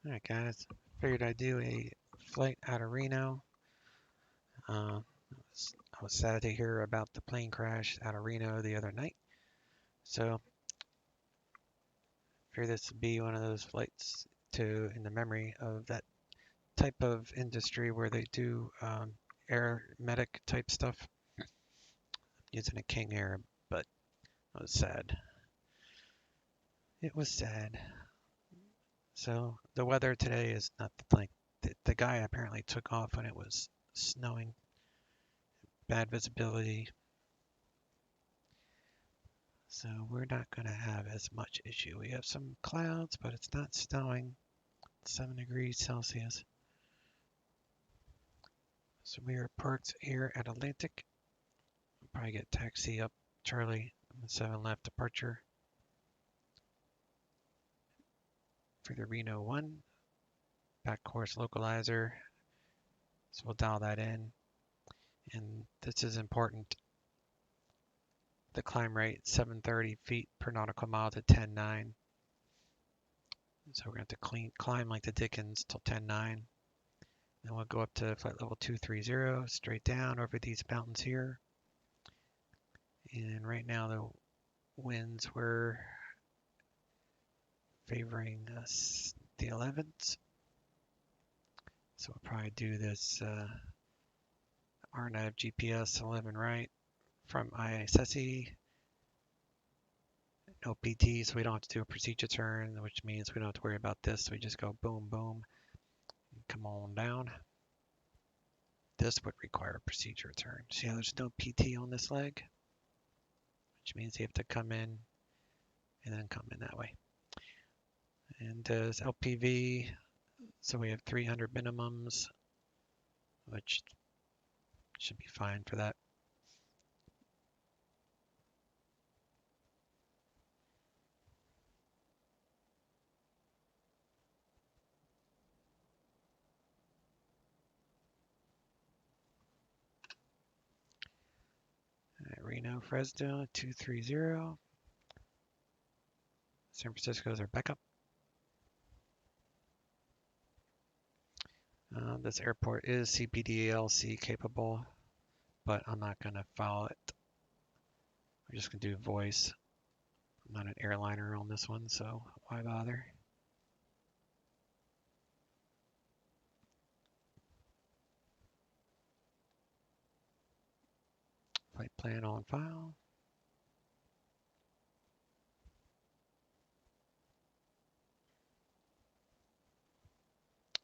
Alright guys, figured I'd do a flight out of Reno. I was sad to hear about the plane crash out of Reno the other night. So, figured this would be one of those flights in the memory of that type of industry where they do air medic type stuff using a King Air, but it was sad. It was sad. So, the weather today is not like the guy apparently took off when it was snowing, bad visibility. So we're not going to have as much issue. We have some clouds, but it's not snowing. 7 degrees Celsius. So we are parked here at Atlantic. We'll probably get taxi up Charlie on the 7 left departure for the Reno 1. Back course localizer. So we'll dial that in. And this is important. The climb rate 730 feet per nautical mile to 10.9. So we're going to have to climb like the Dickens till 10.9. Then we'll go up to flight level 230, straight down over these mountains here. And right now the winds were favoring us the 11th. So we'll probably do this RNAV GPS 11 right from ISSE. No PT, so we don't have to do a procedure turn, which means we don't have to worry about this. We just go boom, boom, and come on down. This would require a procedure turn. See how there's no PT on this leg? Which means you have to come in and then come in that way. And as LPV, so we have 300 minimums, which should be fine for that. Reno, Fresno, 230. San Francisco's our backup. This airport is CPDLC capable, but I'm not going to follow it. We're just going to do voice. I'm not an airliner on this one, so why bother? Flight plan on file.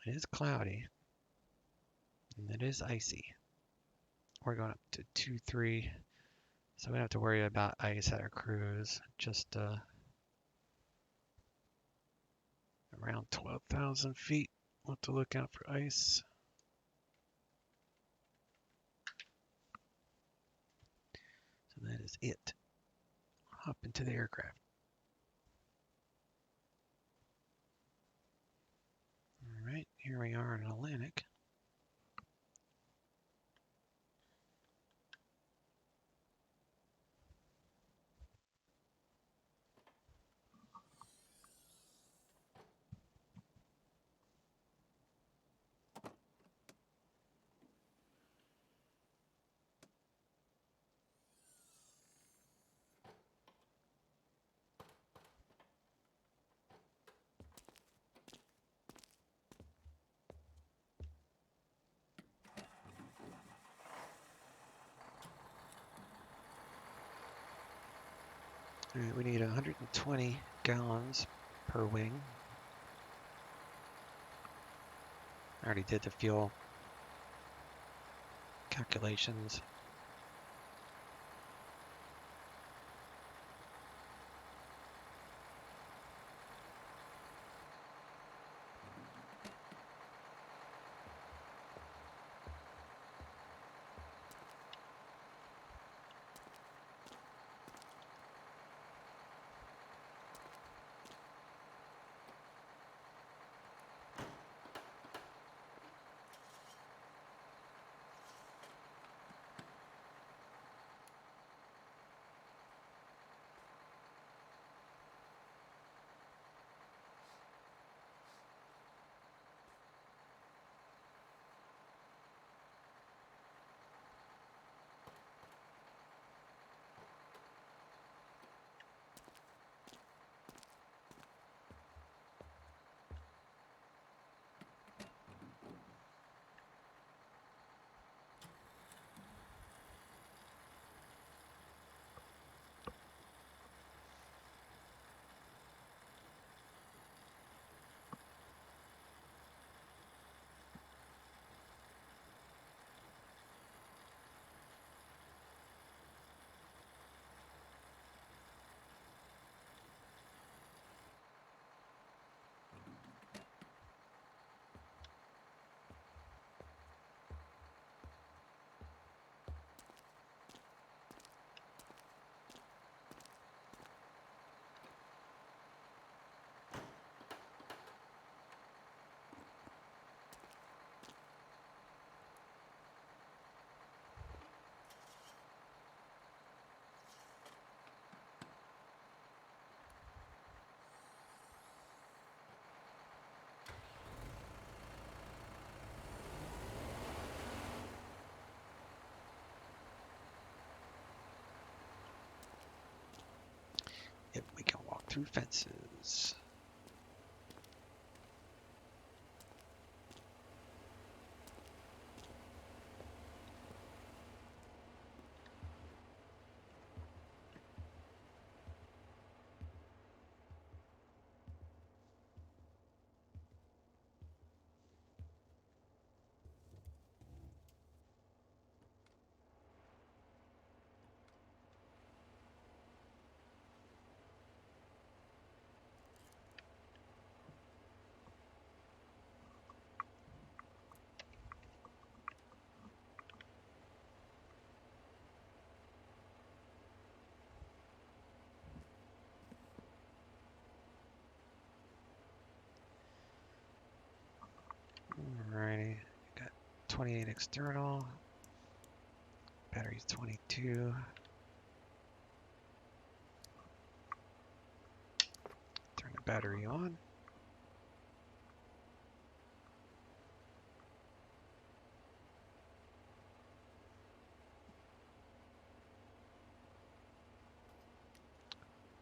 It is cloudy, and it is icy. We're going up to 2-3, so we don't have to worry about ice at our cruise. Just around 12,000 feet. We'll have to look out for ice. So that is it. Hop into the aircraft. All right, here we are in Atlantic. All right, we need 120 gallons per wing. I already did the fuel calculations. through fences. Alrighty, got 28 external, battery's 22. Turn the battery on.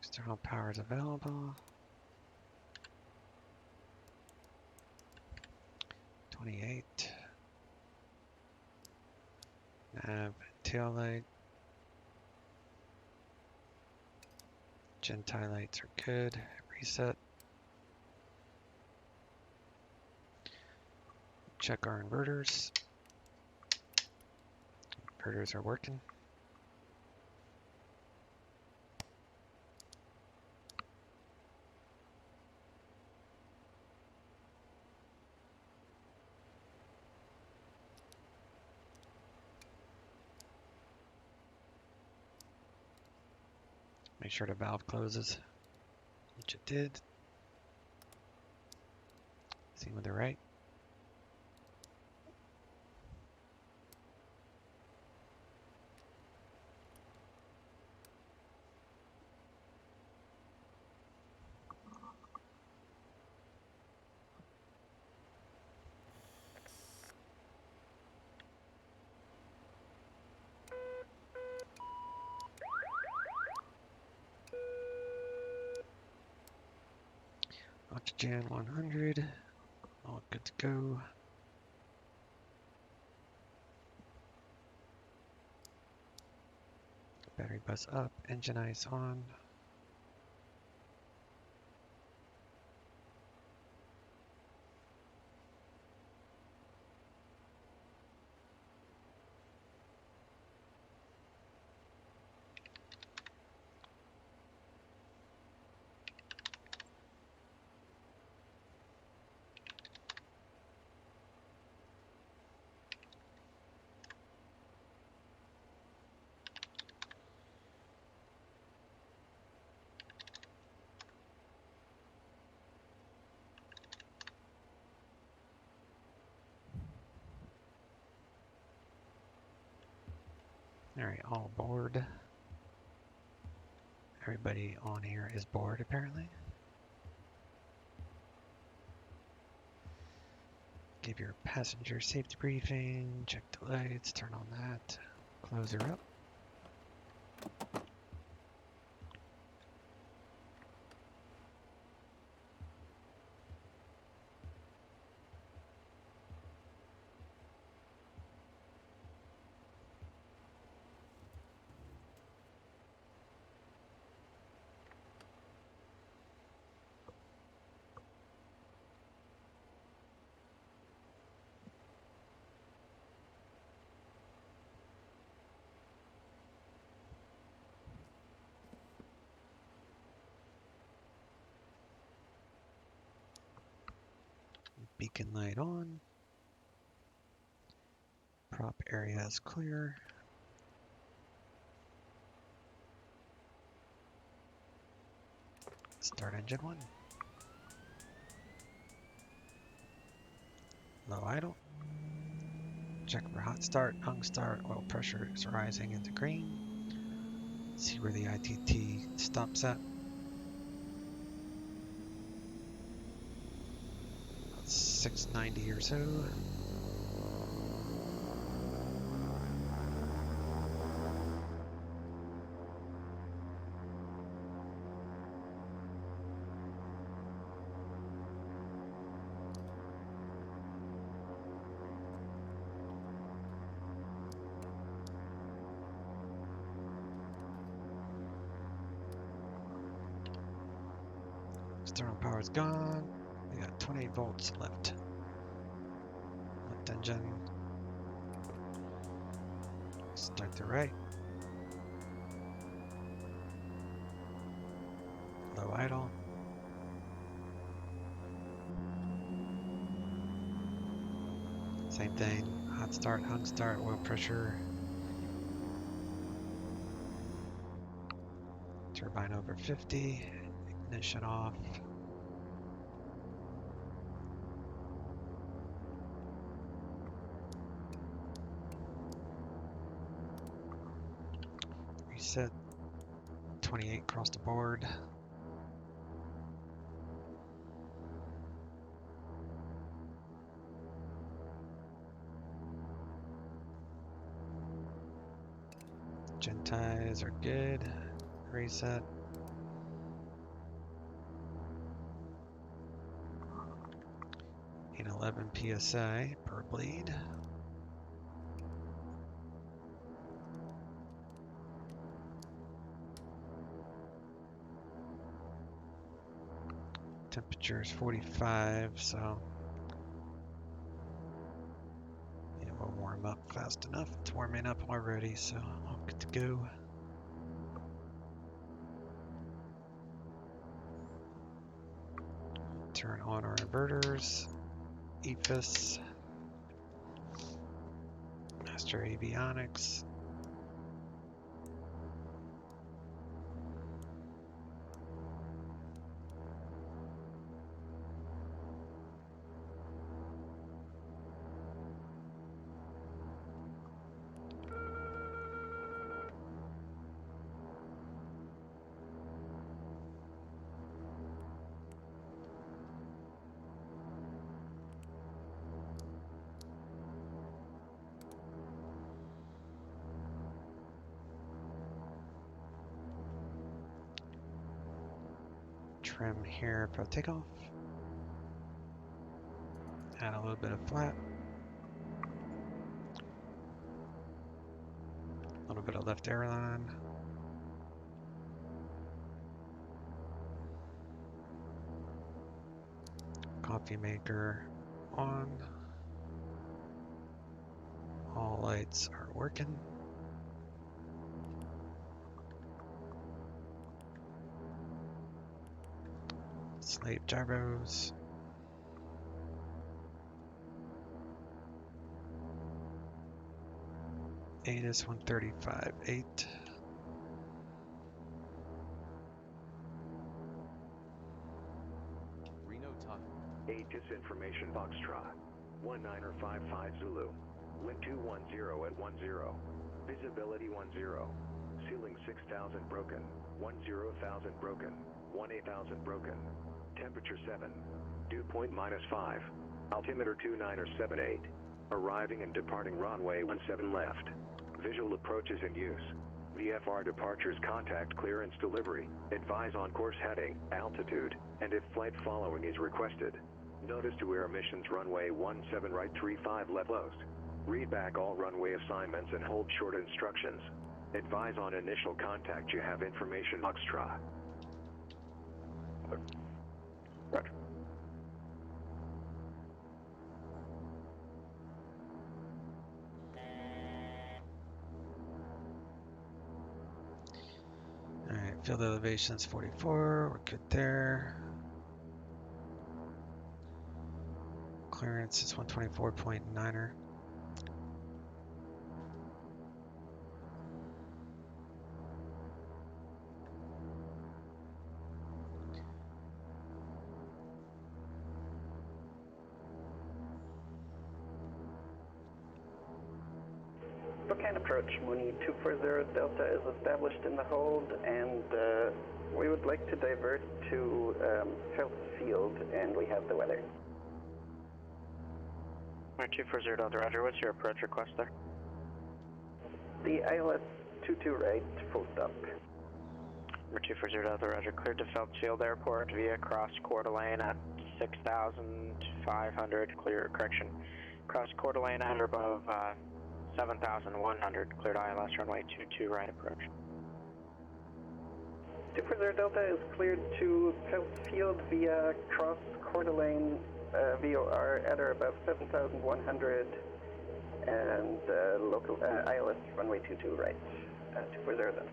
External power is available. 28. Nav, tail light. Gentile lights are good. Reset. Check our inverters. Inverters are working. Make sure the valve closes, which it did. See with the right. Oxygen 100. All good to go. Battery bus up. Engine ice on. Alright, all board. Everybody on here is bored apparently. Give your passenger safety briefing, check the lights, turn on that, close her up. Beacon light on. Prop area is clear. Start engine 1. Low idle. Check for hot start, hung start, oil pressure is rising into green. See where the ITT stops at. About 690 or so. External power is gone. We got 28 volts left. Left engine. Start the right. Low idle. Same thing. Hot start, hung start, oil pressure. Turbine over 50. Ignition off. Reset. 28 across the board. Gen ties are good. Reset. In 11 psi per bleed. Temperature is 45, so yeah, we'll warm up fast enough. It's warming up already, so I'll get to go. Turn on our inverters. EFIS. Master avionics. Trim here for takeoff. Add a little bit of flat. A little bit of left airline. Coffee maker on. All lights are working. Slave gyros. ATIS 135.8. Reno Top. ATIS information Foxtrot. 1955 Zulu. Wind 210 at 10. Visibility 10. Ceiling 6,000 broken. 10,000 broken. 18,000 broken. Temperature 7. Dew point -5. Altimeter 2978. Arriving and departing runway 17 left. Visual approaches in use. VFR departures, contact clearance, delivery. Advise on course heading, altitude, and if flight following is requested. Notice to air emissions runway 17 right 35 left closed. Read back all runway assignments and hold short instructions. Advise on initial contact. You have information Foxtrot. Roger. Alright, field elevation is 44. We're good there. Clearance is 124.9er. Spokane approach, Mooney 240 Delta is established in the hold, and we would like to divert to Health Field, and we have the weather. 240 Delta, Roger. What's your approach request there? The ILS 22 right, full stop. 240 Delta, Roger. Cleared to Phelps Field Airport via cross Coeur d'Alene at 6,500. Clear, correction. Cross Coeur d'Alene at or above 7,100. Cleared ILS runway 22 right approach. 240 Delta is cleared to South Field via cross Coeur d'Alene VOR at or above 7,100 and local ILS runway 22 right. 240 then.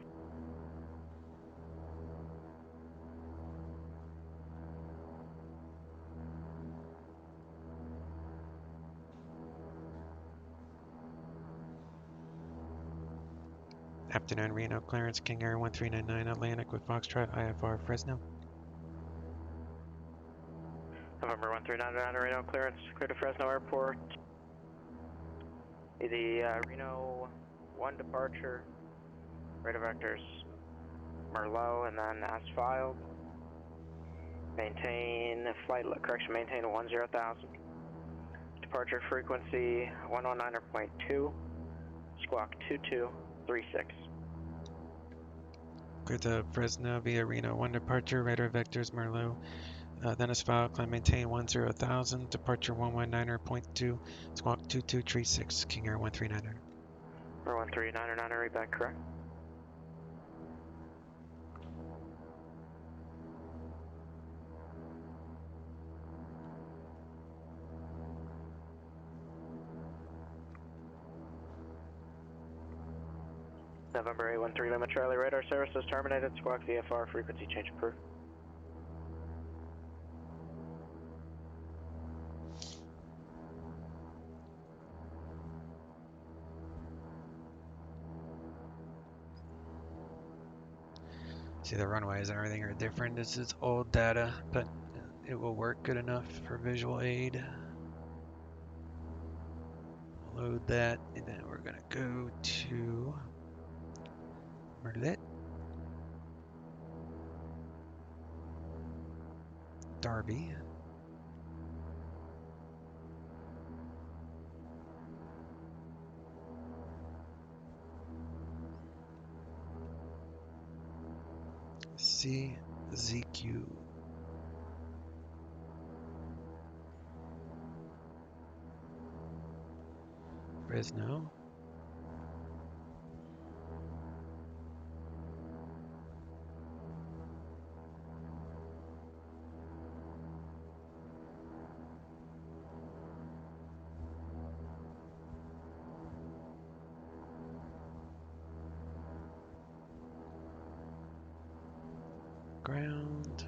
Afternoon, Reno, clearance, King Air 1399 Atlantic with Foxtrot, IFR Fresno. November 1399 Reno, clearance, clear to Fresno Airport. The Reno 1 departure, radar vectors Merlot, and then as filed. Maintain flight, maintain 10,000. Departure frequency 119.2, squawk 2236. Clear to Fresno via Reno 1 departure, radar vectors Merlot. Then as filed, climb maintain 10,000, departure 119.2, squawk 2236, King Air 1399. 1399, read back correct. November 813 Lima Charlie, radar services terminated, squawk VFR, frequency change approved. See, the runways and everything are different. This is old data, but it will work good enough for visual aid. Load that, and then we're gonna go to Merlet, Darby, CZQ, Fresno, ground.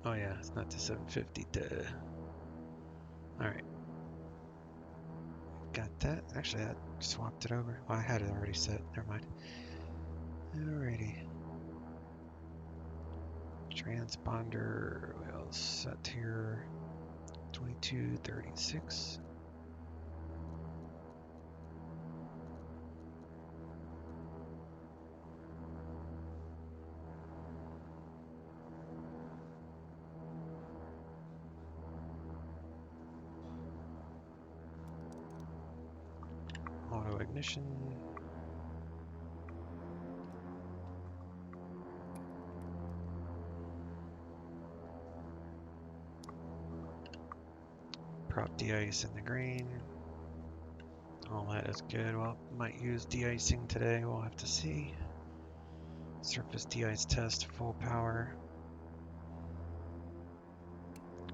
Oh yeah, it's not the 750. Duh. All right, got that. Actually, I swapped it over. Oh, I had it already set. Never mind. Alrighty. Transponder, we'll set here 2236. Auto ignition. Prop de-ice in the green. All that is good. Well, might use de-icing today. We'll have to see. Surface de-ice test, full power.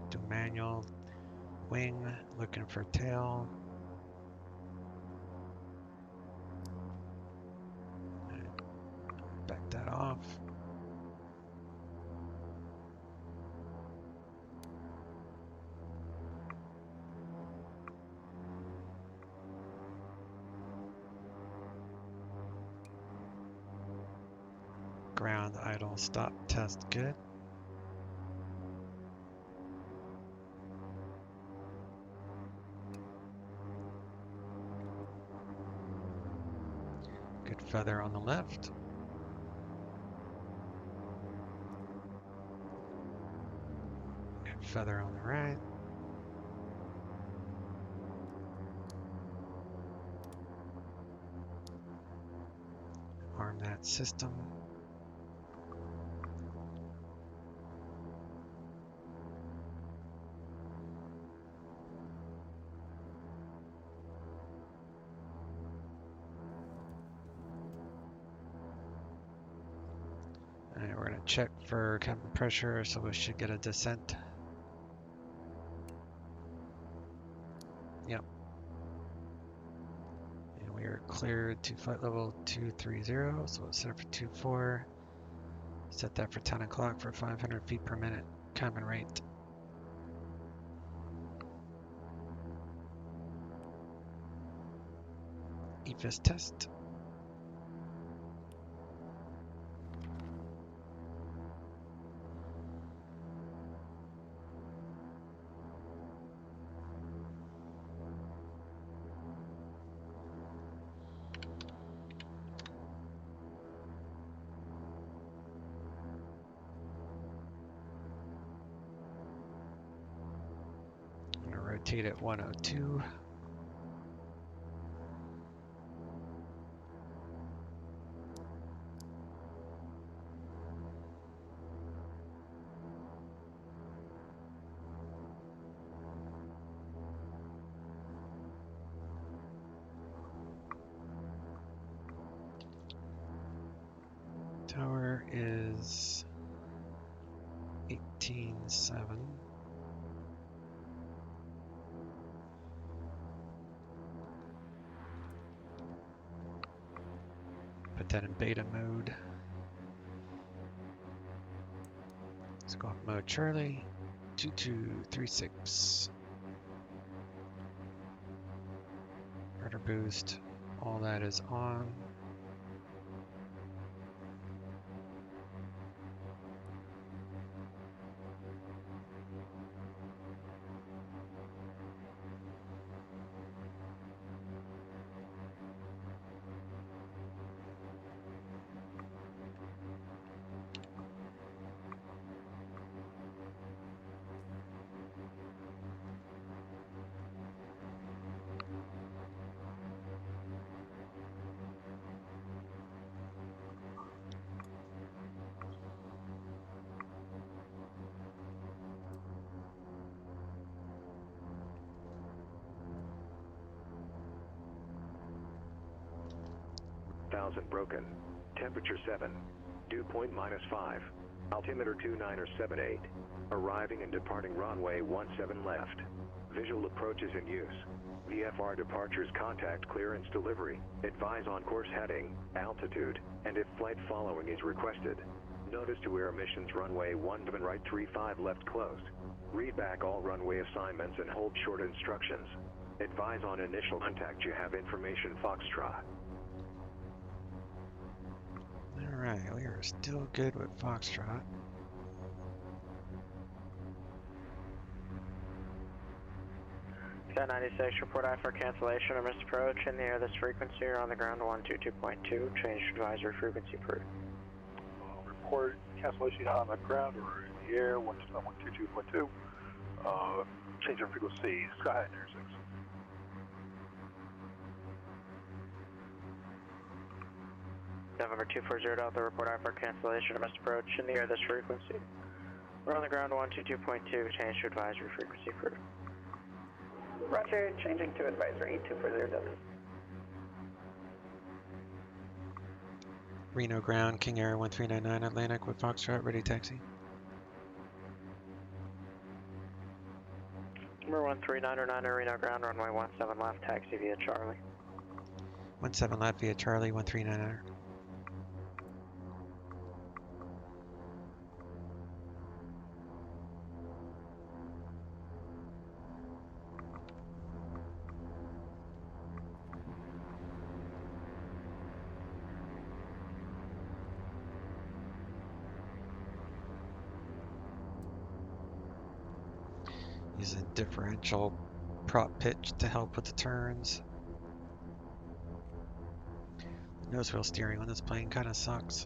Do manual. Wing, looking for tail. Back that off. Ground idle stop test good. Good feather on the left. Good feather on the right. Arm that system. Alright, we're gonna check for cabin pressure, so we should get a descent. Yep. And we are cleared to flight level 230, so let's set it for 24. Set that for 10 o'clock for 500 feet per minute cabin rate. EFIS test. I'm gonna rotate at 102. Tower is 18.7. Put that in beta mode. Let's go off mode Charlie. 2236. Rudder boost. All that is on. Broken. Temperature 7. Dew point -5. Altimeter 2978. Arriving and departing runway 17 left. Visual approach is in use. VFR departures contact clearance delivery. Advise on course heading, altitude, and if flight following is requested. Notice to air emissions runway 17 right 35 left closed. Read back all runway assignments and hold short instructions. Advise on initial contact. You have information Foxtrot. Alright, we are still good with Foxtrot. Sky 96, report I for cancellation or missed approach in the air this frequency or on the ground 122.2. Change advisory frequency approved. Report cancellation on the ground or in the air 122.2. Change of frequency, Sky 96. November 240 Delta, report I for cancellation or missed approach in the air this frequency. We're on the ground 122.2, change to advisory frequency approved. Roger, changing to advisory 240 Delta. Reno ground, King Air 1399 Atlantic with Foxtrot, ready taxi. Number 1399 Reno ground, runway 17 left, taxi via Charlie. 17 left via Charlie, 1399. Using differential prop pitch to help with the turns. Nose wheel steering on this plane kind of sucks.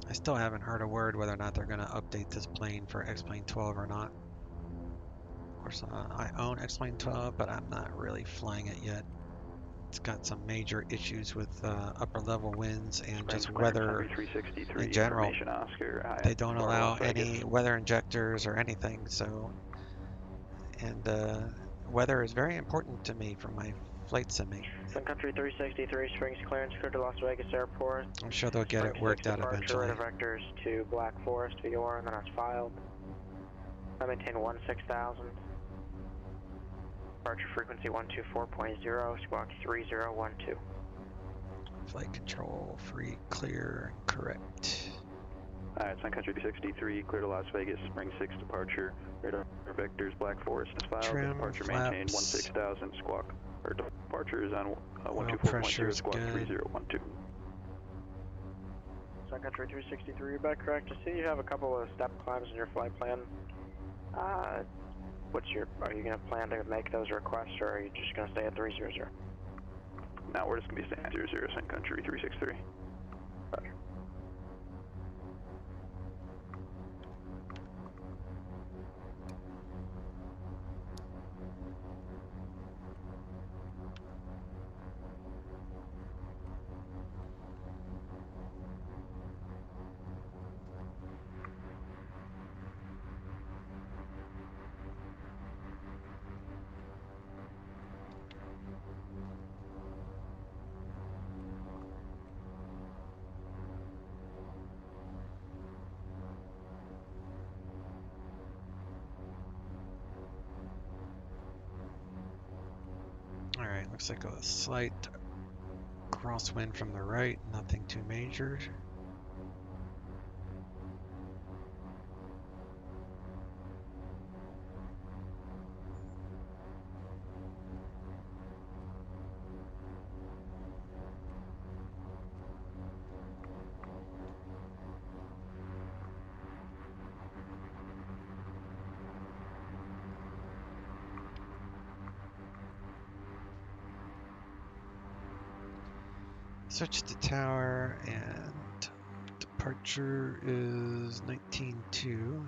I still haven't heard a word whether or not they're going to update this plane for Xplane 12 or not. Of course, I own Xplane 12, but I'm not really flying it yet. It's got some major issues with upper level winds and just weather in general. They don't allow any weather injectors or anything, so, and weather is very important to me for my Flight simming. Sun Country 363, Springs clearance, clear to Las Vegas Airport. I'm sure they'll get it Spring worked 6 out departure, eventually. radar vectors to Black Forest, VOR, and then it's filed. I maintain 16,000. Departure frequency 124.0, squawk 3012. Flight control, free, clear, and correct. Alright, Sun Country 363, clear to Las Vegas, Spring 6 departure, radar vectors, Black Forest is filed, Trim, departure flaps. maintained 16,000, squawk, or departure is on Oil 124.0, pressure's squawk good. 3012. Sun Country 363, you're back correct. I see you have a couple of step climbs in your flight plan. Are you going to plan to make those requests, or are you just going to stay at 300? Now we're just going to be staying at 00, Sun Country 363. Roger. Alright, looks like a slight crosswind from the right, nothing too major. Switch to tower, and departure is 19.2.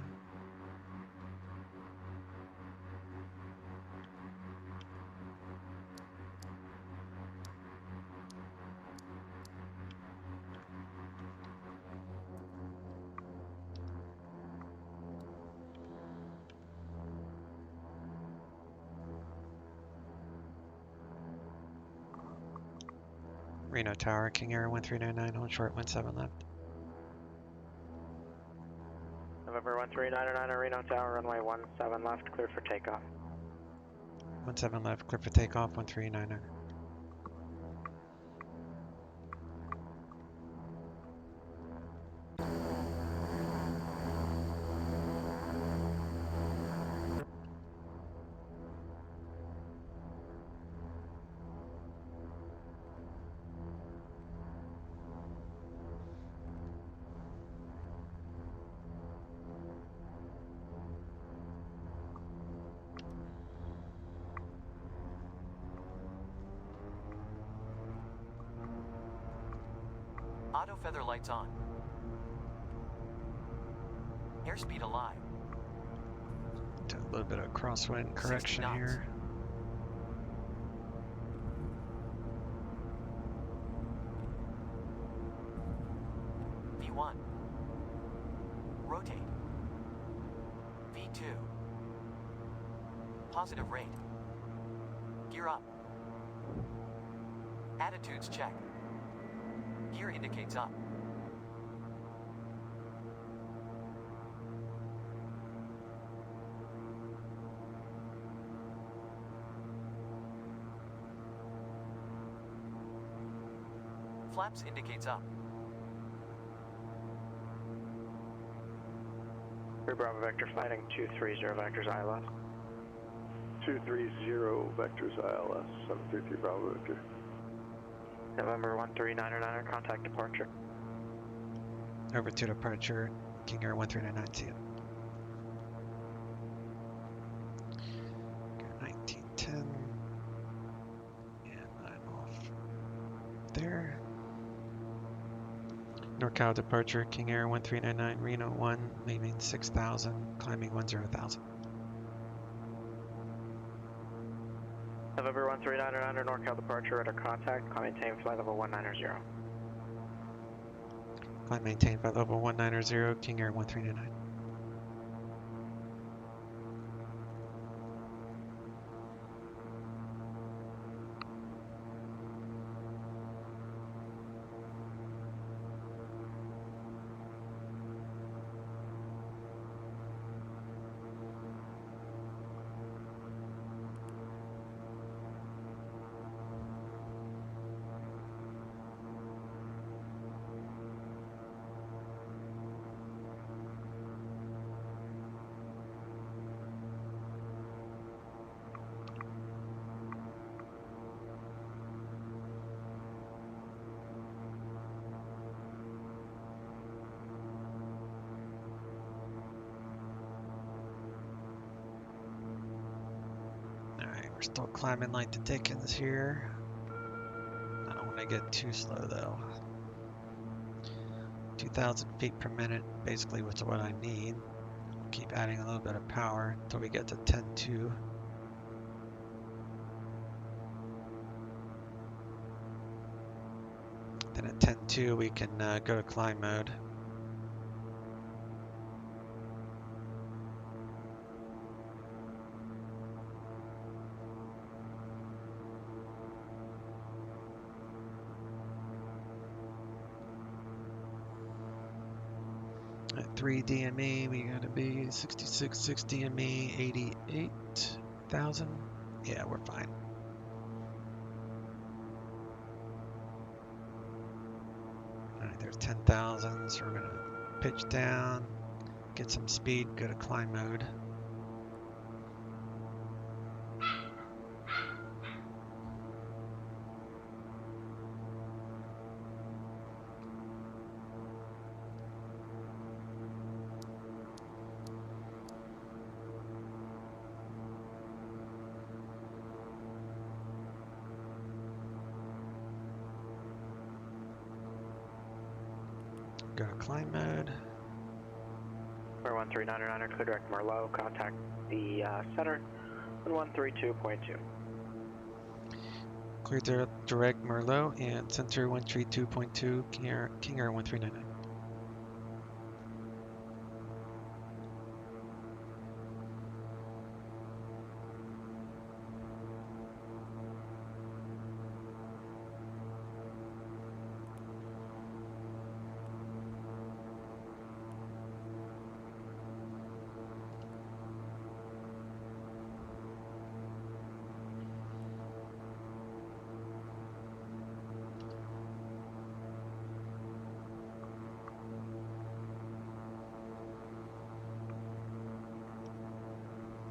Reno Tower, King Air 1399, hold short, 17 left. November 1399, Reno Tower, runway 17 left, clear for takeoff. 17 left, clear for takeoff, 1399. Auto feather lights on. Airspeed alive. Do a little bit of crosswind correction 60 knots. here. V1. Rotate. V2. Positive rate. Gear up. Attitudes check. Gear indicates up. Flaps indicates up. Rear Bravo Vector fighting 230 vectors ILS. 230 vectors ILS, 733 Bravo Victor. November 1399, contact departure. Over to departure, King Air 1399, see ya. 1910. And I'm off there. NorCal departure, King Air 1399, Reno 1, leaving 6,000, climbing 10,000. November 1399, NorCal departure, radar contact, climb maintain flight level 190. Climb maintained by level 190, King Air 1399. We're still climbing like the Dickens here. I don't want to get too slow though. 2,000 feet per minute basically was what I need. Keep adding a little bit of power until we get to 10.2. Then at 10.2 we can go to climb mode. At 3 DME we gotta be 66 DME, 88,000. Yeah, we're fine. Alright, there's 10,000, so we're gonna pitch down, get some speed, go to climb mode. Go to climb mode. We're 1399, clear direct Merlot, contact the center, 1132.2. Clear direct Merlot and center 132.2, King Air 1399.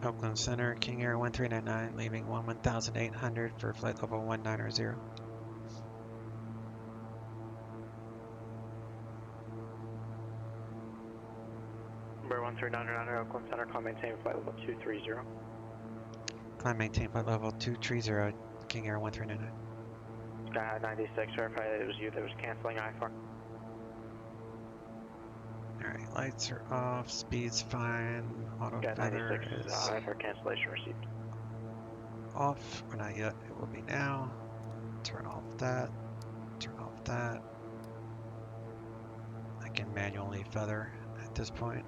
Oakland Center, King Air 1399, leaving 1800 for flight level 190. Number 1399, Oakland Center, climb maintain flight level 230. Climb maintain flight level 230, King Air 1399. Sky High 96, verify that it was you that was canceling I-4. Alright, lights are off, speed's fine, auto Sky feather 96, is I-4 cancellation received. off, or not yet, it will be now. Turn off that, turn off that. I can manually feather at this point.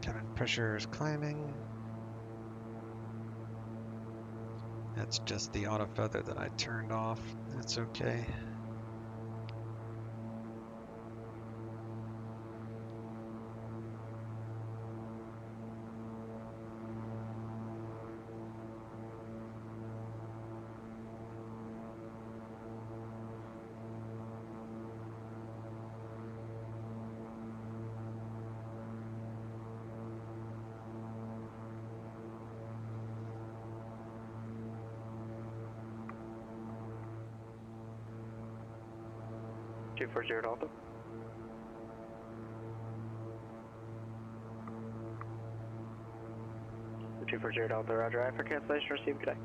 Cabin pressure is climbing. That's just the auto feather that I turned off. That's okay. Two for zero Delta. Two for zero Delta, roger. I for cancellation received. Good day.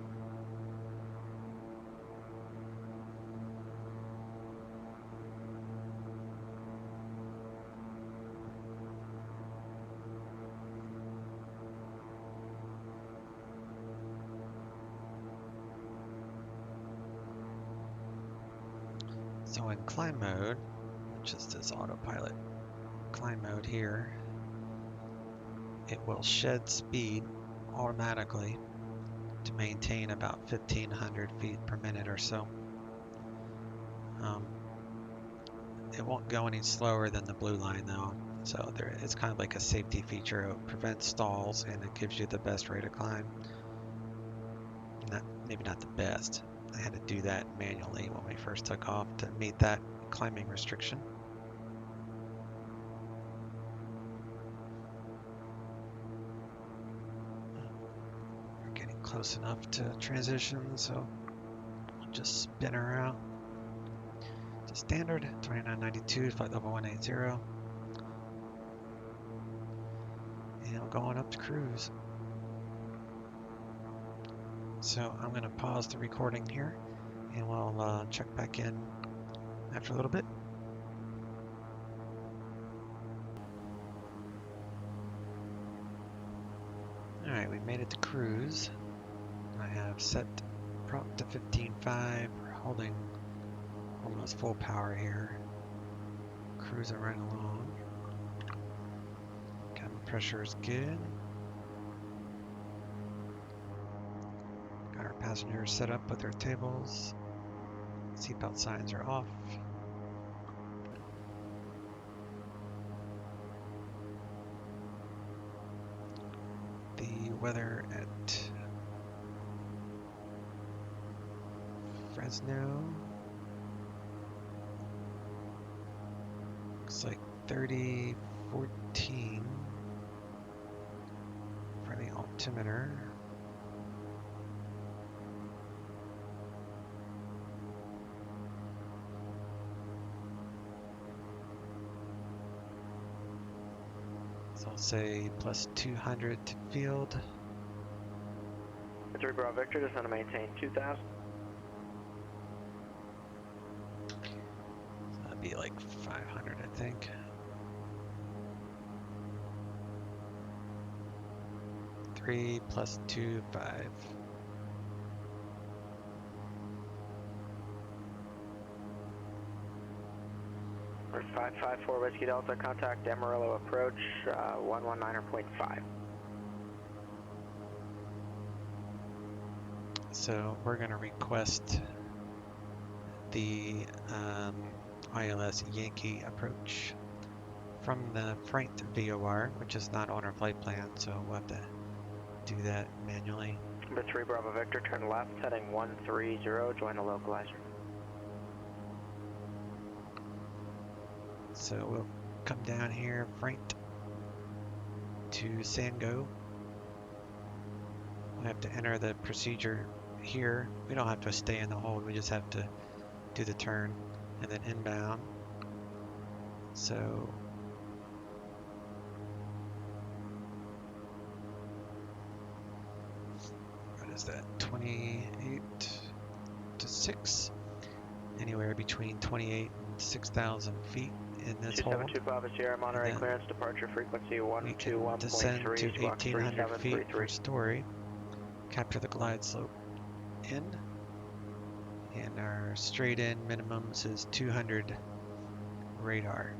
So in climb mode, which is this autopilot climb mode here, it will shed speed automatically to maintain about 1,500 feet per minute or so. It won't go any slower than the blue line though. So there, it's kind of like a safety feature. It prevents stalls and it gives you the best rate of climb. Maybe not the best. I had to do that manually when we first took off to meet that climbing restriction. We're getting close enough to transition, so I'll just spin her out to standard 2992, flight level 180. And I'm going up to cruise. So I'm going to pause the recording here and we'll check back in after a little bit. Alright, we made it to cruise. I have set prop to 15.5. We're holding almost full power here. Cruising right along. Cabin pressure is good. Got our passengers set up with their tables. Seatbelt signs are off. The weather at Fresno looks like 30-14 for the altimeter. So I'll say plus 200 to field. 3 Bravo Victor, just want to maintain 2,000. So that'd be like 500, I think. Three plus 2, 5. We're 554 Whiskey Delta, contact Amarillo approach, 119.5. So we're going to request the ILS Yankee approach from the Franked VOR, which is not on our flight plan, so we'll have to do that manually. Number 3 Bravo Victor, turn left, heading 130, join the localizer. So we'll come down here, Franked to Sango. We have to enter the procedure here. We don't have to stay in the hold, we just have to do the turn and then inbound. So what is that, 28 to 6? Anywhere between 28 and 6,000 feet in this hold. 272 Bravo Sierra, Monterey clearance, departure frequency We can descend to 1,800 feet for story. Capture the glide slope in. And our straight in minimums is 200 radar.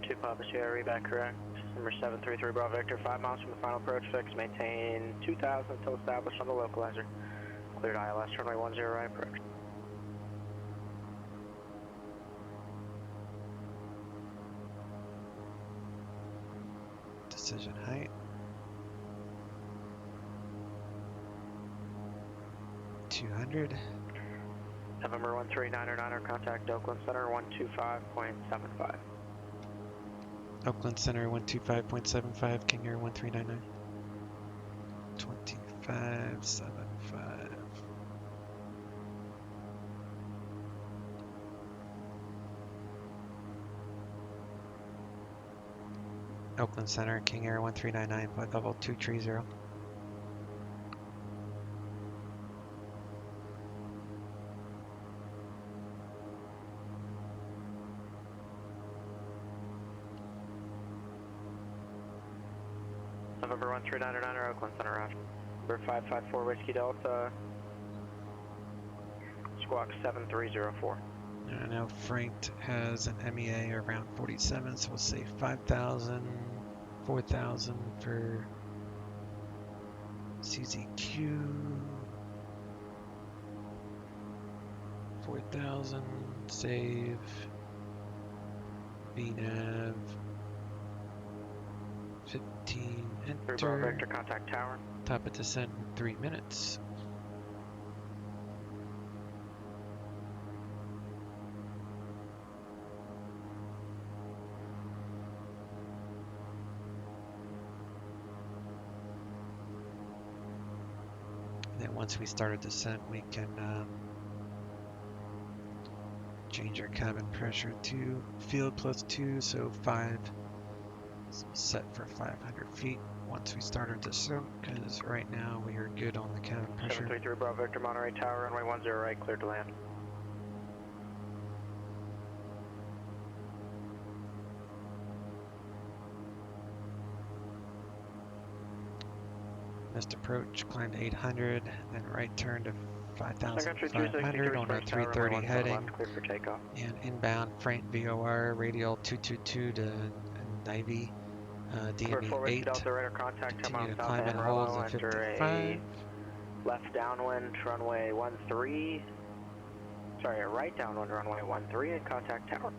2 Papa Sierra, reback correct. Number 733 Bravo Victor, 5 miles from the final approach fix, maintain 2,000 until established on the localizer. Cleared ILS, runway 10 right approach. Decision height. 200. November 139er, contact Oakland Center 125.75. Oakland Center 125.75, King Air 1399. 2575. Oakland Center, King Air 1399, flight level 230. November 139er, Oakland Center, Roger. Number 554 Whiskey Delta, squawk 7304. I know Franked has an MEA around 47, so we'll say 5,000, 4,000 for CZQ, 4,000, save, VNAV, 15, 3 Bravo enter. Victor, contact tower. Top of descent in 3 minutes. Then once we start a descent, we can change our cabin pressure to field +2, so 5 is set for 500 feet once we start our descent, because right now we are good on the cabin pressure. 733 Bravo Victor, Monterey Tower, runway 10 right, cleared to land. Missed approach, climbed 800, then right turn to Country 5,500 on a 330 heading, cleared for takeoff. and inbound freight VOR radial 222 to Navy, DME 8. Delta radar contact, Continue to South climb and Amarillo, hold at enter 55. a left downwind, runway 13. Sorry, a right downwind, runway 13, and contact tower.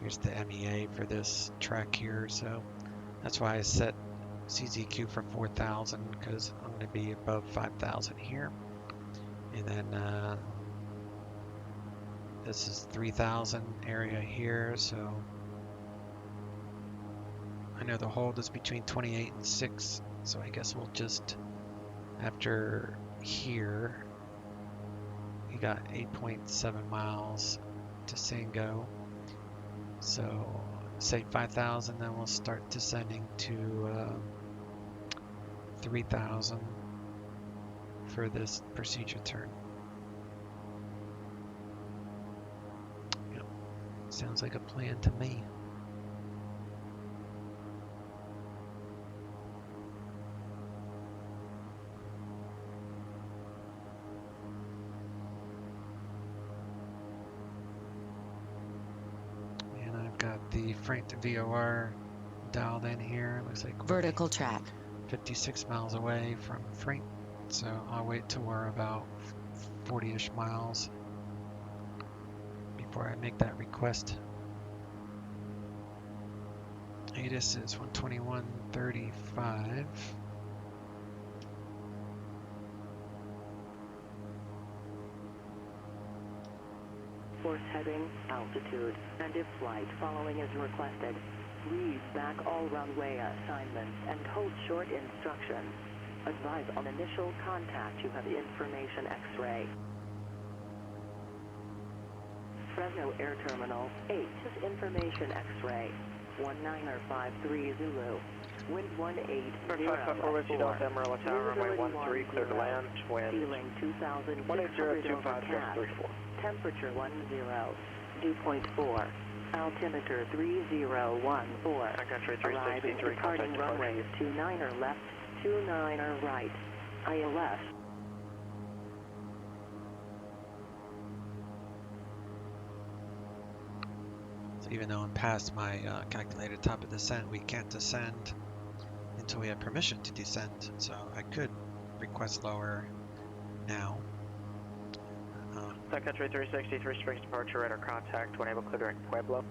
Here's the MEA for this track here, so that's why I set CZQ for 4,000, because I'm going to be above 5,000 here. And then this is 3,000 area here, so I know the hold is between 28 and 6, so I guess we'll just, after here, we got 8.7 miles to Sango, so say 5,000, then we'll start descending to 3,000 for this procedure turn. Yep. Sounds like a plan to me. And I've got the Frank VOR dialed in here. Looks like Vertical track. 56 miles away from Frank, so I'll wait till we're about 40-ish miles before I make that request. ATIS is 121.35. Force heading, altitude, and if flight following is requested, please back all runway assignments and hold short instructions. Advise on initial contact you have information X-ray. Fresno Air Terminal 8 is information X-ray. 1953 Zulu. Wind 180 Delta Amarillo Tower, runway 13, clear to land. Wind ceiling 2,600 18025, overcast. 34. Temperature 10. Dew point 4. Altimeter 3014. Country Arrive 363, in departing contact departure. runways 29er left, 29er right. ILS. So even though I'm past my calculated top of descent, we can't descend until we have permission to descend. So I could request lower now. Country 363, Springs departure, radar contact, when able, clear direct Pueblo.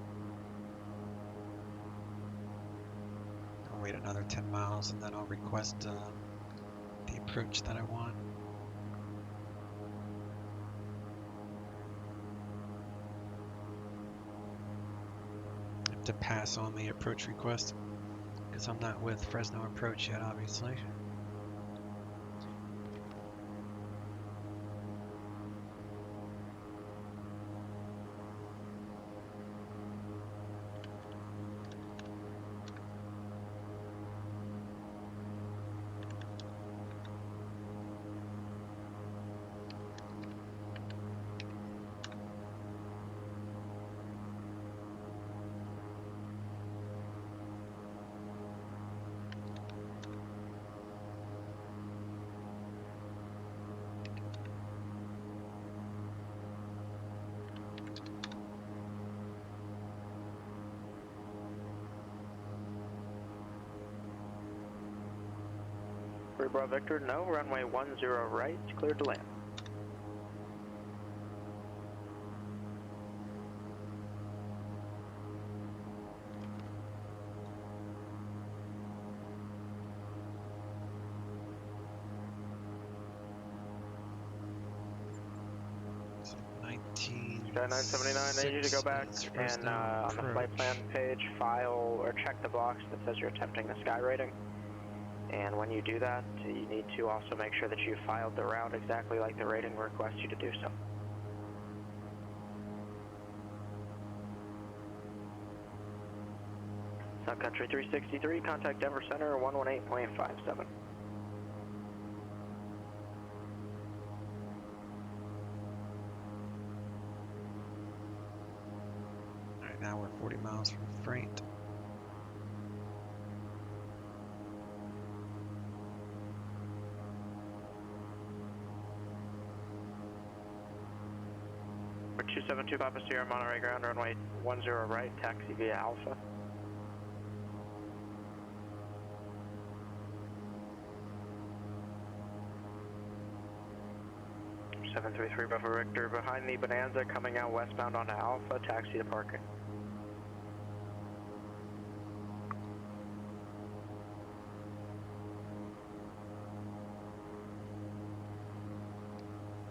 I'll wait another 10 miles and then I'll request the approach that I want. I have to pass on the approach request because I'm not with Fresno Approach yet, obviously. Bravo Victor, no, runway 10 right, cleared to land. Sky 979, I need you to go back and on the flight plan page, file or check the box that says you're attempting the sky rating. And when you do that, you need to also make sure that you filed the route exactly like the rating requests you to do so. Sun Country 363, contact Denver Center 118.57. Alright, now we're 40 miles from Frank. For 272 Papa Sierra, Monterey ground, runway 10 right, taxi via Alpha. Seven three three Bravo Victor, behind the Bonanza, coming out westbound onto Alpha, taxi to parking.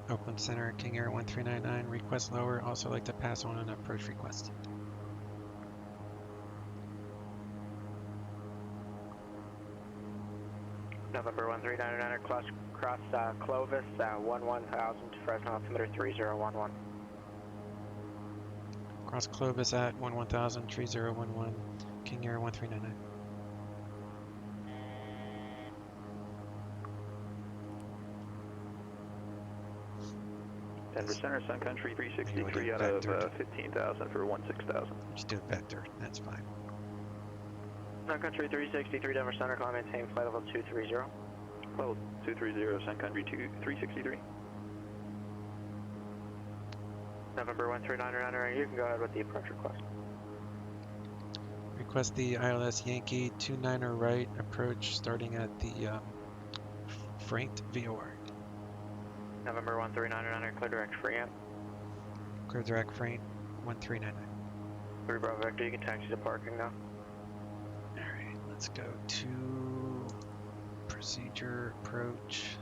Oakland Center, King Air 1399, request lower, also like to pass on an approach request. November 1399, cross Clovis, 11,000 to Fresno, altimeter 3011. Cross Clovis at 11,000, 3011, King Air 1399. Denver Center, Sun Country 363 out of 15,000 for 16,000. Just do a vector, that's fine. Sun Country 363, Denver Center, climb maintain flight level 230. Level 230, Sun Country 363. November 1399, you can go ahead with the approach request. Request the ILS Yankee 29er right approach starting at the Frank VOR. November 1399, clear direct Freeham. Clear direct Frank 1399. 3 Bravo Victor, you can taxi to parking now. Alright, let's go to procedure approach.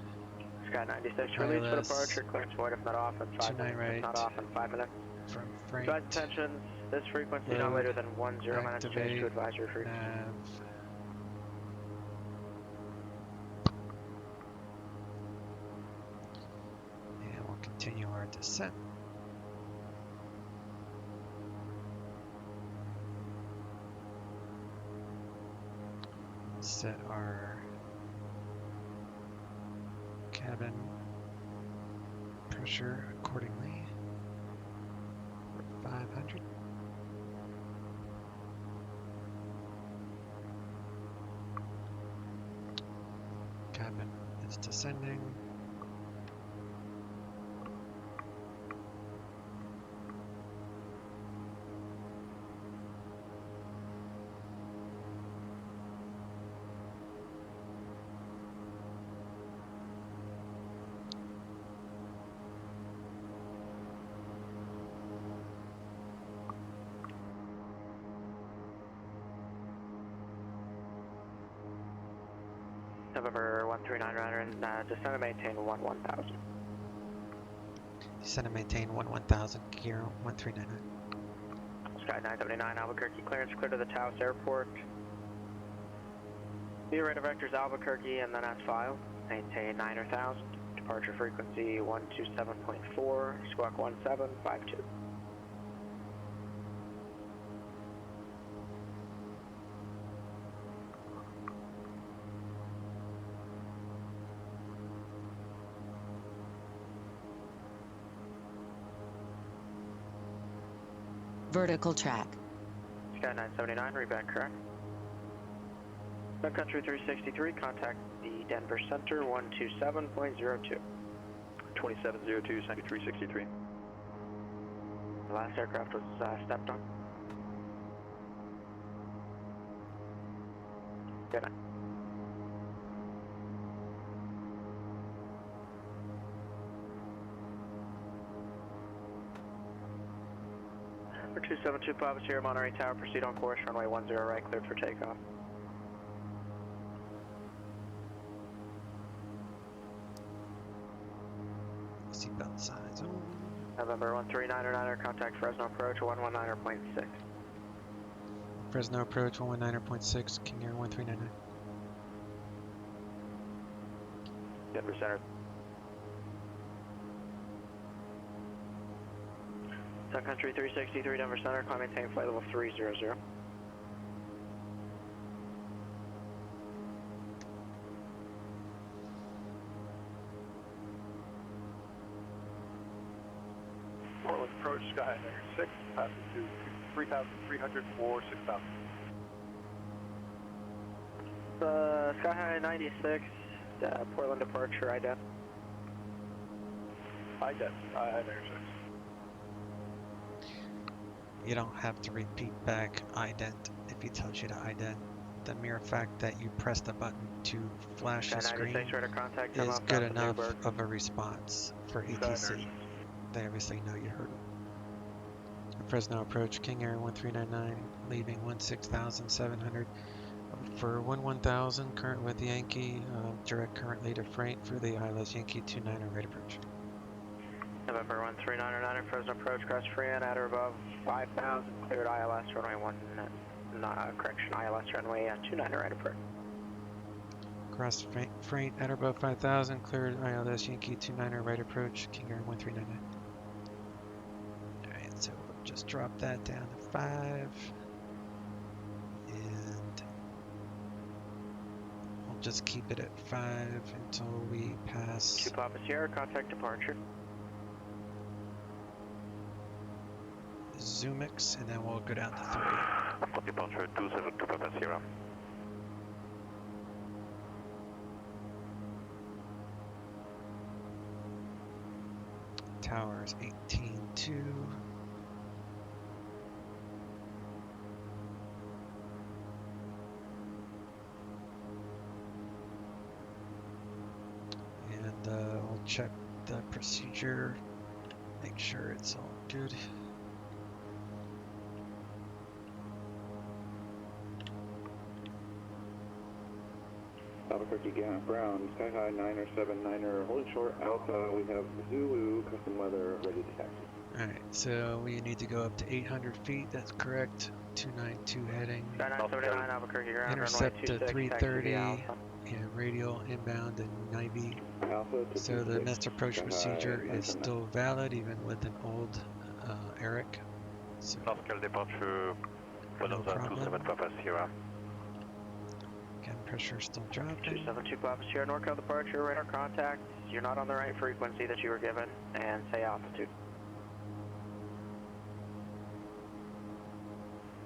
Sky 96, release for departure, clearance void if not off in 5 minutes, right. if not off in 5 minutes. From Frank. Flight attentions, this frequency Load, no later than 10 minutes, change to advisory frequency. Nav. And we'll continue our descent. Set our cabin pressure accordingly. 500. Cabin is descending. November 1399, and descend and maintain 11,000. Descend and maintain 11,000, gear 1399. Sky 979, Albuquerque clearance, clear to the Taos Airport. Via radar vectors Albuquerque, and then as filed, maintain 9,000. Departure frequency 127.4, squawk 1752. Vertical track. Sky 979, read back correct. Sun Country 363, contact the Denver Center 127.02. 2702, Sun Country 363. The last aircraft was stepped on. Good night. For 272 Papa Sierra, Monterey Tower, proceed on course, runway 10 right, cleared for takeoff. Seatbelt signs on. November 139er, contact Fresno approach 119.6. Fresno approach 119.6, King Air 1399. Denver Center. Sun Country 363, Denver Center, climb maintain flight level 300. Portland approach, sky negative 6, altitude 3,300 for 6,000. Sky high 96, Portland departure, ident. Ident, negative 6. You don't have to repeat back ident if he tells you to ident. The mere fact that you press the button to flash the screen is good enough of a response for ATC. They obviously know you heard them. Fresno approach, King Air 1399, leaving 16,700 for 11,000, current with Yankee, direct currently to Freight for the ILS Yankee 29er right approach. November 139er, Fresno approach, cross Freight at or above 5,000, cleared ILS runway 1, ILS runway 29er right approach. Cross Freight at or above 5,000, cleared ILS Yankee 29er right approach, King Air 1399. Alright, so we'll just drop that down to 5. And we'll just keep it at 5 until we pass. 2 Papa Sierra, contact departure. Zoomix, and then we'll go down to 3. Departure 272 Papa Sierra. Towers 18.2. And we'll check the procedure, make sure it's all good. Albuquerque Gannett Brown, sky high 979er, holding short Alpha. We have Zulu, custom weather, ready to taxi. Alright, so we need to go up to 800 feet, that's correct. 292 heading. 979 Albuquerque ground, Intercept to 330, Alpha. and radial inbound and Navy. Alpha to So the 26, missed approach sky procedure high is still valid even with an old Eric. So North departure, no problem. 27 Papa Sierra. Again, pressure still dropping. 272 Papa Sierra, NorCal departure, radar contact. You're not on the right frequency that you were given, and say altitude.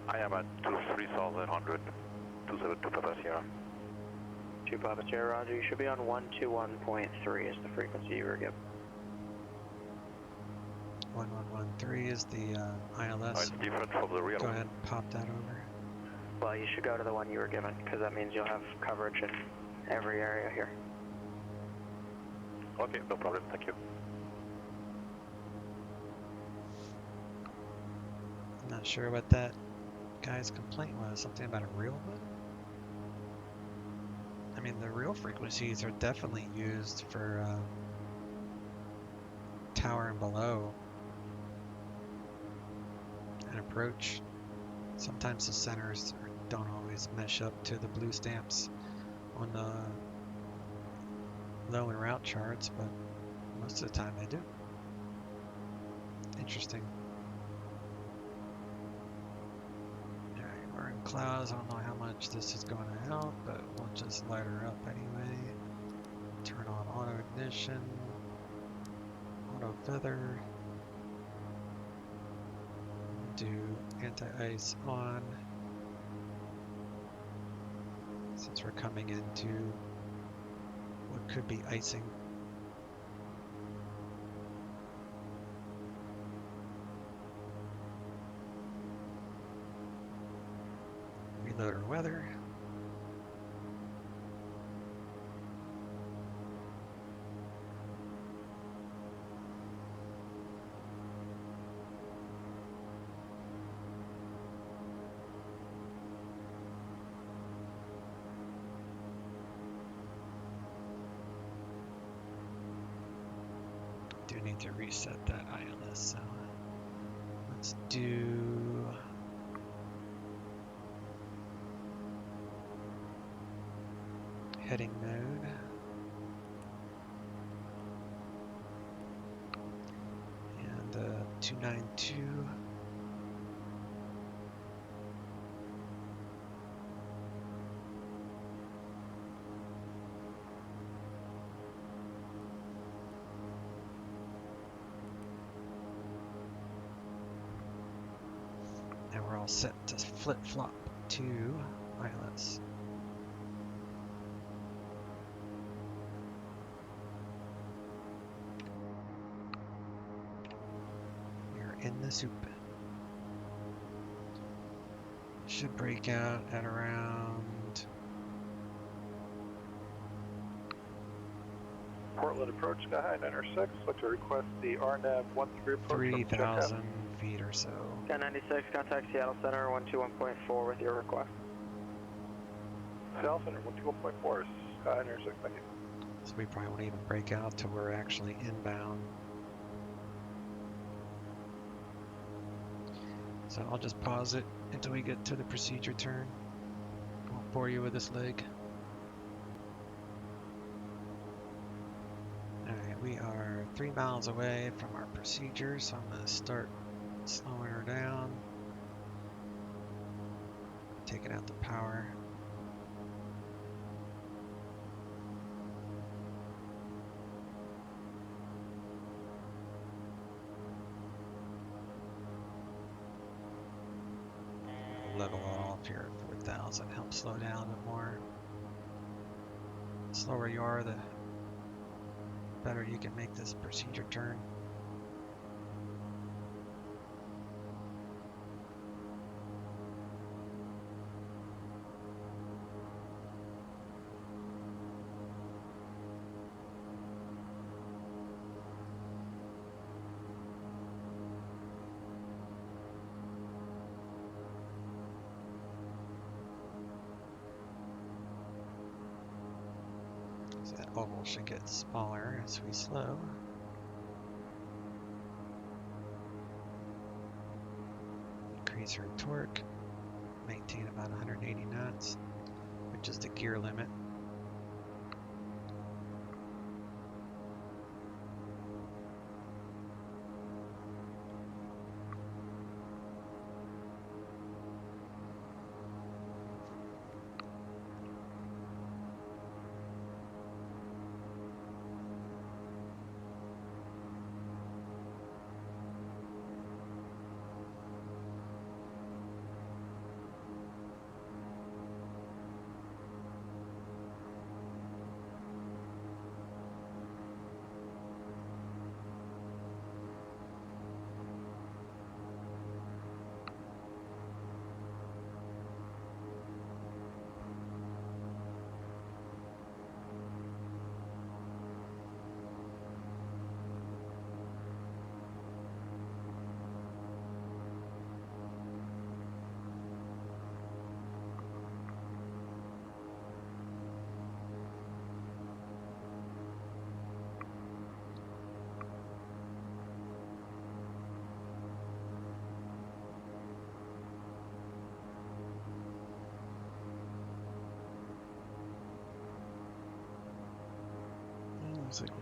I am at 3,100, 272 Papa Sierra. 2 Papa Sierra, roger. You should be on 121.3 is the frequency you were given. 1113 is the ILS. It's different from the real. Go ahead and pop that over. Well, you should go to the one you were given, because that means you'll have coverage in every area here. Okay, no problem, thank you. I'm not sure what that guy's complaint was. Something about a real one? I mean, the real frequencies are definitely used for tower and below and approach. Sometimes the centers don't always mesh up to the blue stamps on the low and route charts, but most of the time they do. Interesting. Alright, we're in clouds. I don't know how much this is going to help, but we'll just light her up anyway. Turn on auto ignition, auto feather, do anti-ice on, since we're coming into what could be icing. Reload our weather. Do we need to reset that ILS. So let's do heading mode. And 292. Now we're all set to flip-flop to ILS. We're in the soup. Should break out at around Portland approach, Sky High 906. Like to request the RNAV 13 approach. 3,000 feet or so. Sky 96, contact Seattle Center 121.4 with your request. Seattle Center 121.4, Sky High 906, thank you. So we probably won't even break out till we're actually inbound. So I'll just pause it until we get to the procedure turn. Won't bore you with this leg. Alright, we are 3 miles away from our procedure, so I'm going to start slowing her down. Taking out the power. Level it off here at 4,000, help slow down a bit more. The slower you are, the better you can make this procedure turn. So that oval should get smaller as we slow. Increase her torque, maintain about 180 knots, which is the gear limit.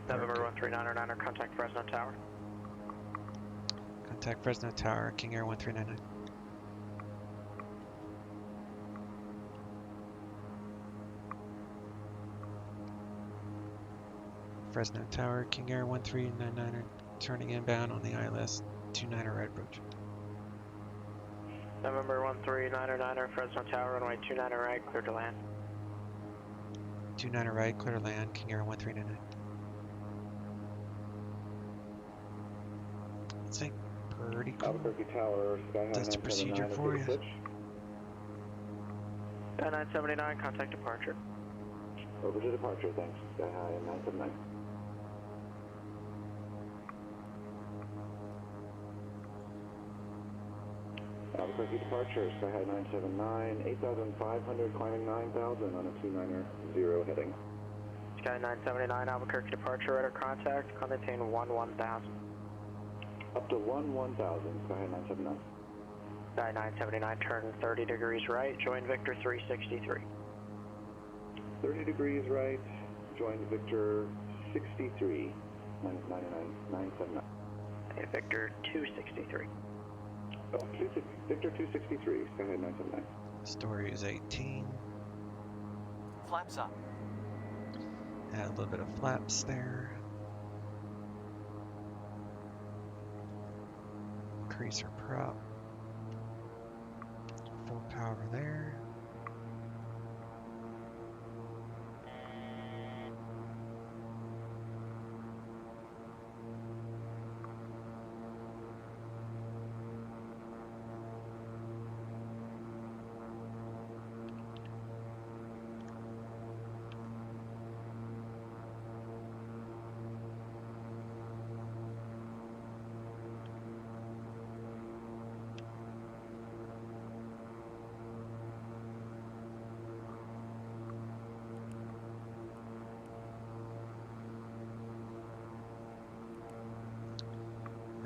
November 13909, contact Fresno Tower. Contact Fresno Tower, King Air 1399. Fresno Tower, King Air 1399 are turning inbound on the ILS 29er right approach. November 13909, Fresno Tower, runway 29er right, clear to land. 29er right, clear to land, King Air 1399. It's like pretty cool. Albuquerque Tower, Sky High That's the procedure for you. Sky 979, contact departure. Over to departure, thanks. Sky High 979. Albuquerque departure, Sky High 979, 8,500, climbing 9,000 on a 290 heading. Sky 979, Albuquerque departure, radar contact, climb maintain 1000. Up to 1000, Sky 979. Sky 979, turn 30 degrees right, join Victor 363. 30 degrees right, join Victor 63, 979. Hey, Victor 263. Oh, Victor 263, Sky 979. Story is 18. Flaps up. Add a little bit of flaps there. Increase our prop. Full power there.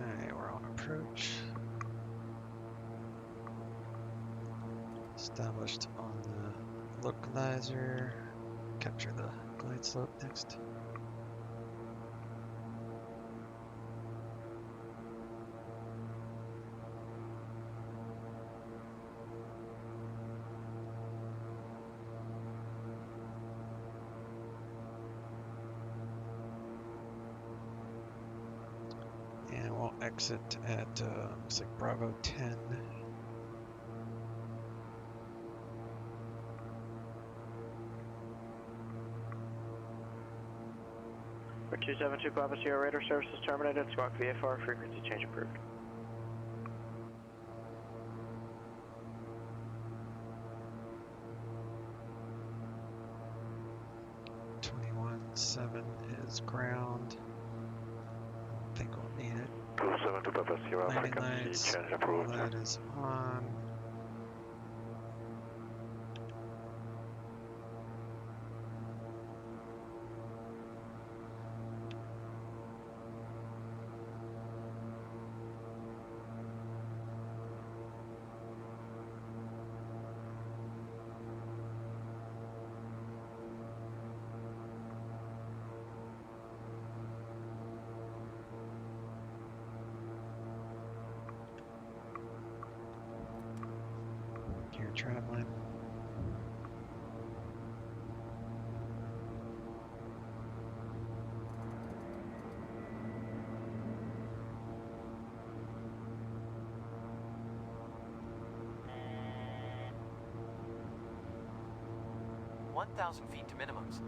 Alright, we're on approach. Established on the localizer. Capture the glide slope next. And we'll exit at looks like Bravo 10. For 272 Papa Sierra, radar services terminated, squawk VFR, frequency change approved. .21.7 is ground. I think we'll need it. 272 Papa Sierra, Landing frequency lights, change all approved. that is on. Here traveling. Wow. 1,000 feet to minimums.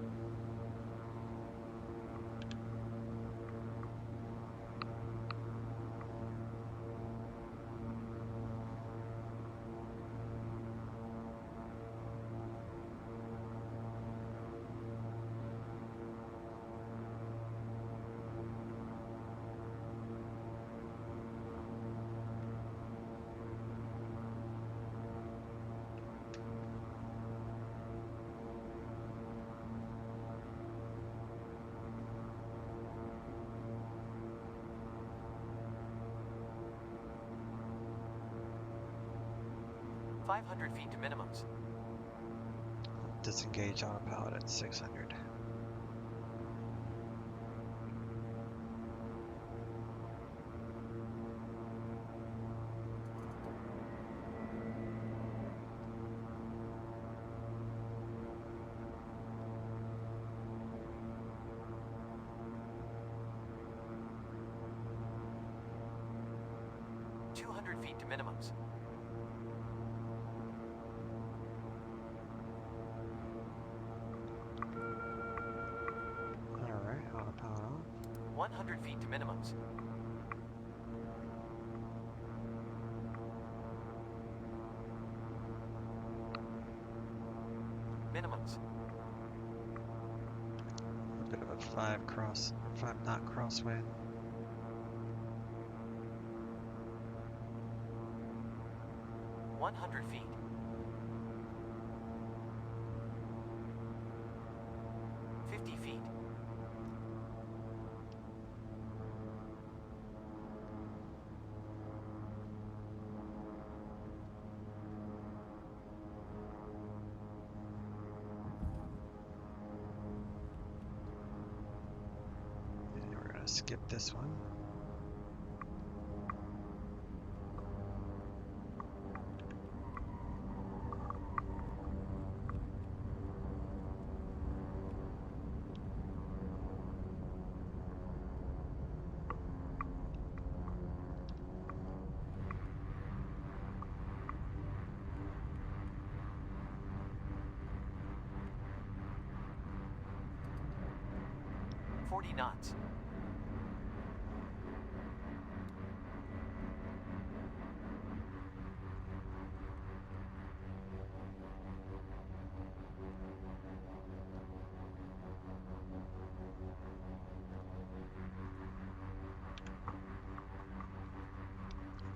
.500 feet to minimums. Disengage autopilot at 600. .200 feet to minimums. Alright, autopilot on. 100 feet to minimums. Minimums. A bit of a 5 knot crosswind. 100 feet. 50 feet. gonna skip this one. Knots.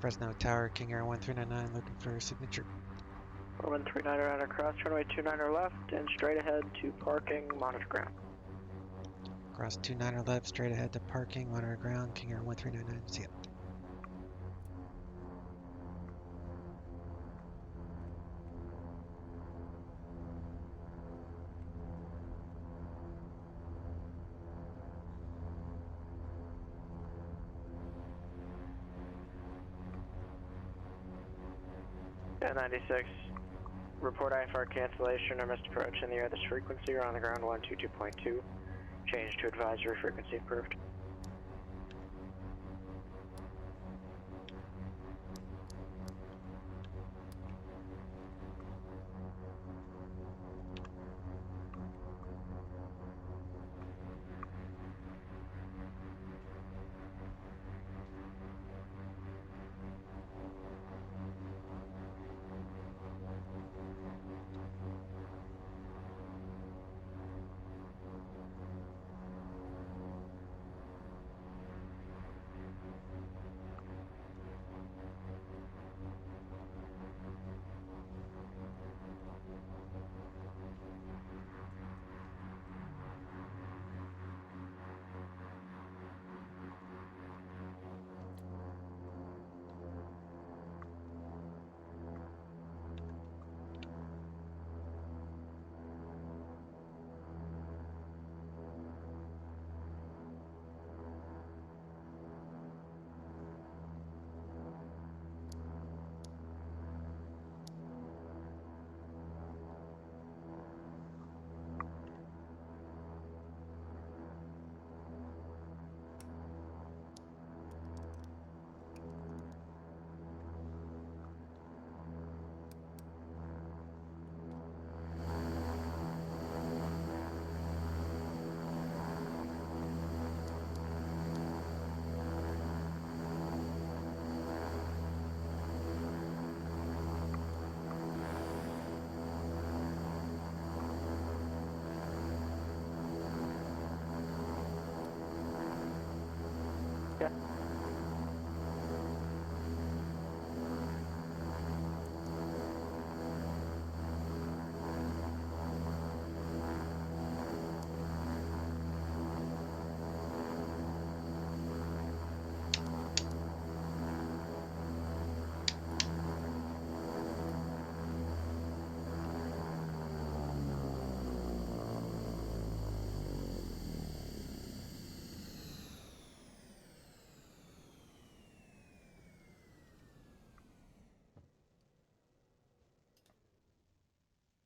Fresno Tower, King Air 1399, looking for a signature. 4139 out across runway 29er left and straight ahead to parking, monitor ground. Cross 29er left, straight ahead to parking, monitor ground, King Air 1399, see ya. And 96, report IFR cancellation or missed approach in the air this frequency or on the ground 122.2. Change to advisory frequency approved.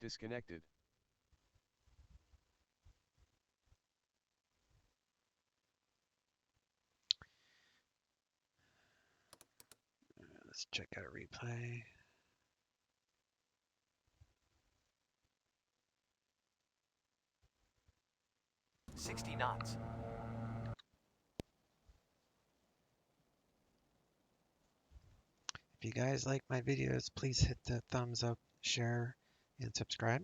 Disconnected. Let's check out a replay. $60 knots. If you guys like my videos, please hit the thumbs up, share, and subscribe.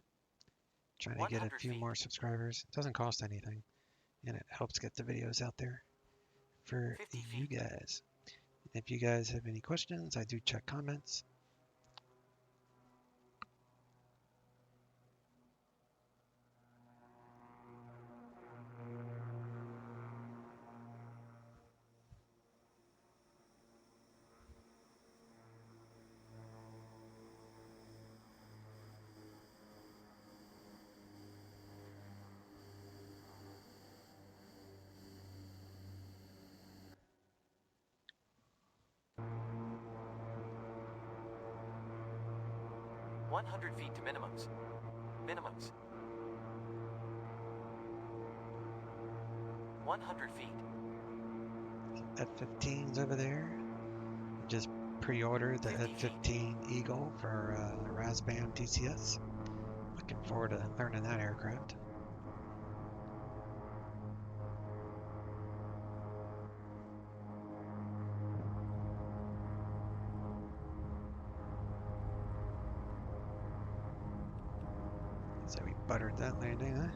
Trying to get a few more subscribers. It doesn't cost anything, and it helps get the videos out there for you guys. If you guys have any questions, I do check comments. 100 feet to minimums. Minimums. 100 feet. F-15's over there. Just pre-ordered the F-15 Eagle for Razbam DCS. Looking forward to learning that aircraft. So we buttered that landing, huh?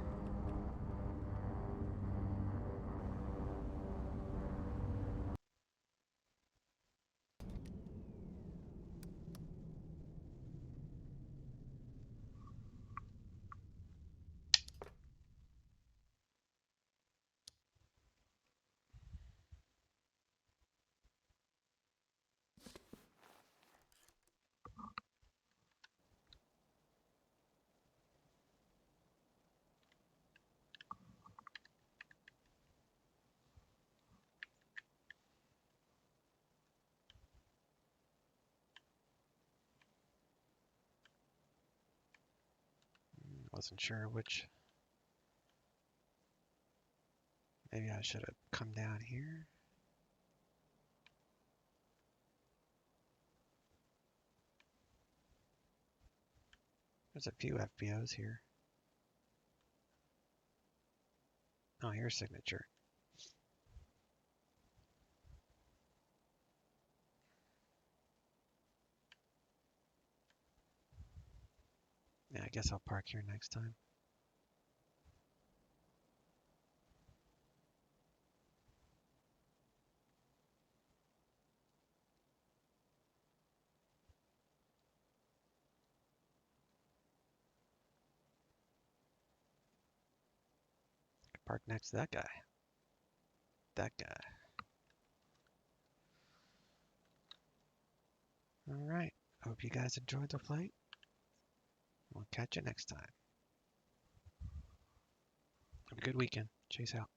Wasn't sure which. Maybe I should have come down here. There's a few FBOs here. Oh, here's signature. Yeah, I guess I'll park here next time. Park next to that guy. That guy. All right. Hope you guys enjoyed the flight. We'll catch you next time. Have a good weekend. Chase out.